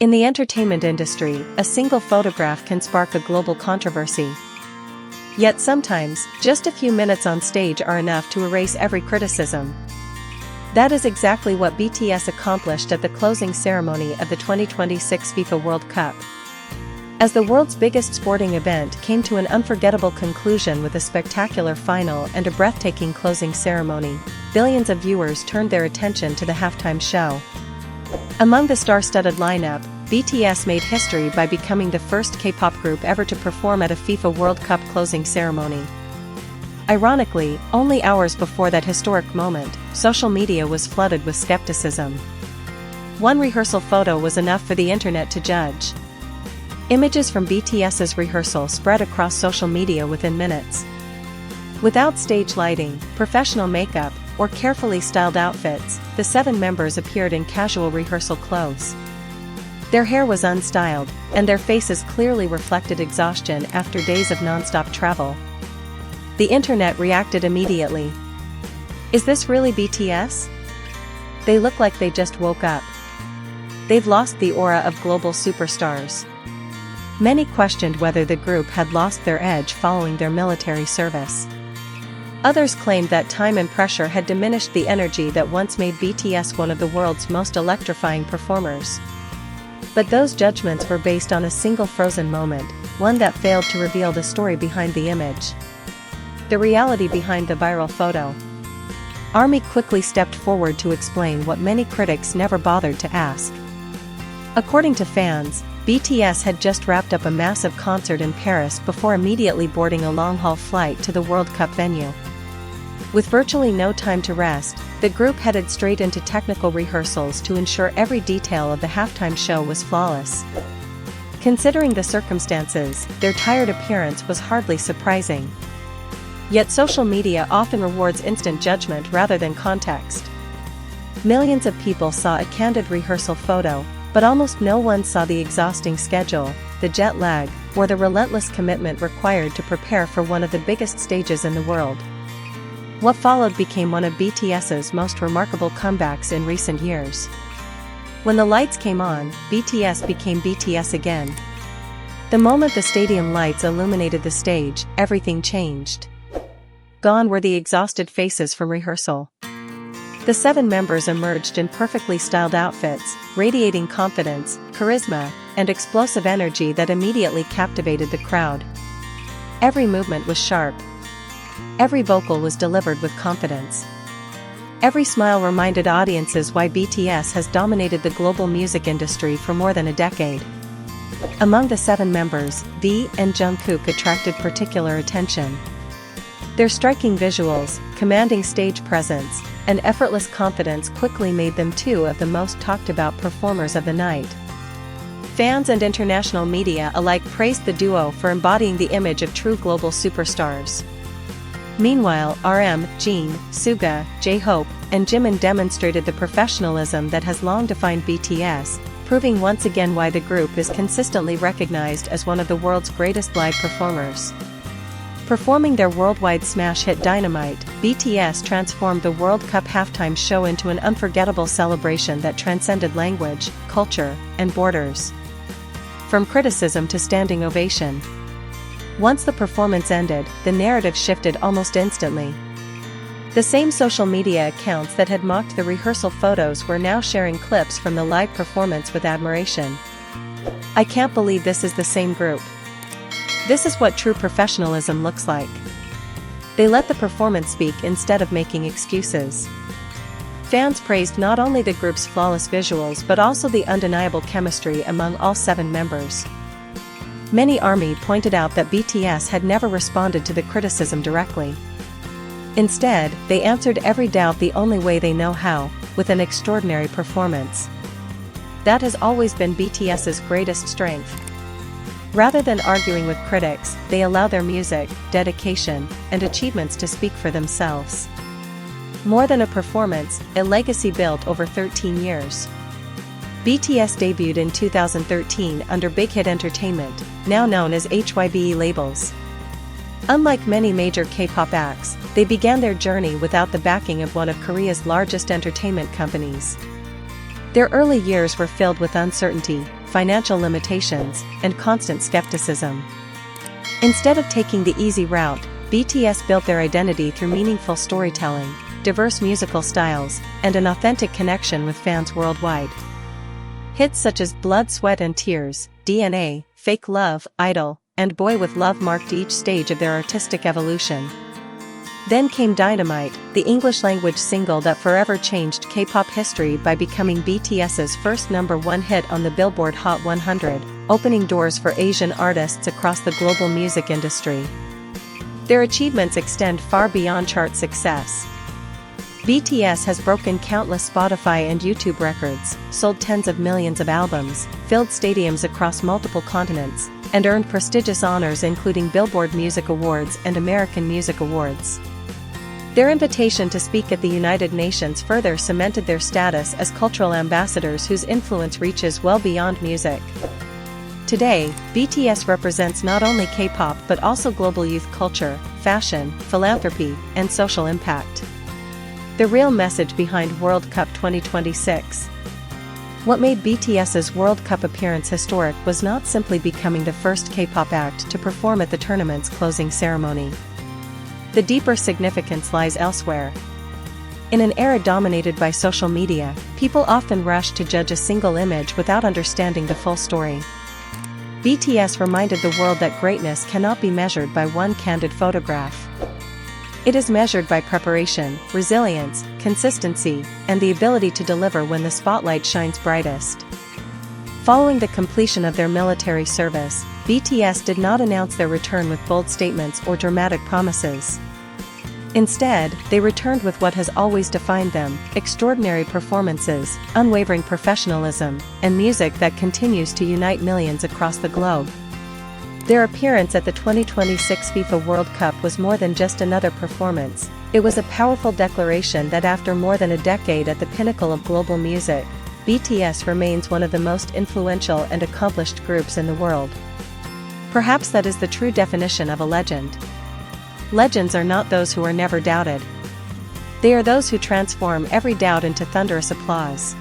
In the entertainment industry, a single photograph can spark a global controversy. Yet sometimes, just a few minutes on stage are enough to erase every criticism. That is exactly what BTS accomplished at the closing ceremony of the 2026 FIFA World Cup. As the world's biggest sporting event came to an unforgettable conclusion with a spectacular final and a breathtaking closing ceremony, billions of viewers turned their attention to the halftime show. Among the star-studded lineup, BTS made history by becoming the first K-pop group ever to perform at a FIFA World Cup closing ceremony. Ironically, only hours before that historic moment, social media was flooded with skepticism. One rehearsal photo was enough for the internet to judge. Images from BTS's rehearsal spread across social media within minutes. Without stage lighting, professional makeup, or carefully styled outfits, the 7 members appeared in casual rehearsal clothes. Their hair was unstyled, and their faces clearly reflected exhaustion after days of non-stop travel. The internet reacted immediately. Is this really BTS? They look like they just woke up. They've lost the aura of global superstars. Many questioned whether the group had lost their edge following their military service. Others claimed that time and pressure had diminished the energy that once made BTS one of the world's most electrifying performers. But those judgments were based on a single frozen moment, one that failed to reveal the story behind the image. The reality behind the viral photo. ARMY quickly stepped forward to explain what many critics never bothered to ask. According to fans, BTS had just wrapped up a massive concert in Paris before immediately boarding a long-haul flight to the World Cup venue. With virtually no time to rest, the group headed straight into technical rehearsals to ensure every detail of the halftime show was flawless. Considering the circumstances, their tired appearance was hardly surprising. Yet social media often rewards instant judgment rather than context. Millions of people saw a candid rehearsal photo, but almost no one saw the exhausting schedule, the jet lag, or the relentless commitment required to prepare for one of the biggest stages in the world. What followed became one of BTS's most remarkable comebacks in recent years. When the lights came on, BTS became BTS again. The moment the stadium lights illuminated the stage, everything changed. Gone were the exhausted faces from rehearsal. The 7 members emerged in perfectly styled outfits, radiating confidence, charisma, and explosive energy that immediately captivated the crowd. Every movement was sharp. Every vocal was delivered with confidence. Every smile reminded audiences why BTS has dominated the global music industry for more than a decade. Among the 7 members, V and Jungkook attracted particular attention. Their striking visuals, commanding stage presence, and effortless confidence quickly made them 2 of the most talked-about performers of the night. Fans and international media alike praised the duo for embodying the image of true global superstars. Meanwhile, RM, Jin, SUGA, J-Hope, and Jimin demonstrated the professionalism that has long defined BTS, proving once again why the group is consistently recognized as one of the world's greatest live performers. Performing their worldwide smash hit Dynamite, BTS transformed the World Cup halftime show into an unforgettable celebration that transcended language, culture, and borders. From criticism to standing ovation. Once the performance ended, the narrative shifted almost instantly. The same social media accounts that had mocked the rehearsal photos were now sharing clips from the live performance with admiration. I can't believe this is the same group. This is what true professionalism looks like. They let the performance speak instead of making excuses. Fans praised not only the group's flawless visuals but also the undeniable chemistry among all 7 members. Many ARMY pointed out that BTS had never responded to the criticism directly. Instead, they answered every doubt the only way they know how, with an extraordinary performance. That has always been BTS's greatest strength. Rather than arguing with critics, they allow their music, dedication, and achievements to speak for themselves. More than a performance, a legacy built over 13 years. BTS debuted in 2013 under Big Hit Entertainment, now known as HYBE labels. Unlike many major K-pop acts, they began their journey without the backing of one of Korea's largest entertainment companies. Their early years were filled with uncertainty, financial limitations, and constant skepticism. Instead of taking the easy route, BTS built their identity through meaningful storytelling, diverse musical styles, and an authentic connection with fans worldwide. Hits such as Blood, Sweat and Tears, DNA, Fake Love, Idol, and Boy with Love marked each stage of their artistic evolution. Then came Dynamite, the English-language single that forever changed K-pop history by becoming BTS's first #1 hit on the Billboard Hot 100, opening doors for Asian artists across the global music industry. Their achievements extend far beyond chart success. BTS has broken countless Spotify and YouTube records, sold tens of millions of albums, filled stadiums across multiple continents, and earned prestigious honors including Billboard Music Awards and American Music Awards. Their invitation to speak at the United Nations further cemented their status as cultural ambassadors whose influence reaches well beyond music. Today, BTS represents not only K-pop but also global youth culture, fashion, philanthropy, and social impact. The real message behind World Cup 2026. What made BTS's World Cup appearance historic was not simply becoming the first K-pop act to perform at the tournament's closing ceremony. The deeper significance lies elsewhere. In an era dominated by social media, people often rush to judge a single image without understanding the full story. BTS reminded the world that greatness cannot be measured by one candid photograph. It is measured by preparation, resilience, consistency, and the ability to deliver when the spotlight shines brightest. Following the completion of their military service, BTS did not announce their return with bold statements or dramatic promises. Instead, they returned with what has always defined them: extraordinary performances, unwavering professionalism, and music that continues to unite millions across the globe. Their appearance at the 2026 FIFA World Cup was more than just another performance. It was a powerful declaration that after more than a decade at the pinnacle of global music, BTS remains one of the most influential and accomplished groups in the world. Perhaps that is the true definition of a legend. Legends are not those who are never doubted. They are those who transform every doubt into thunderous applause.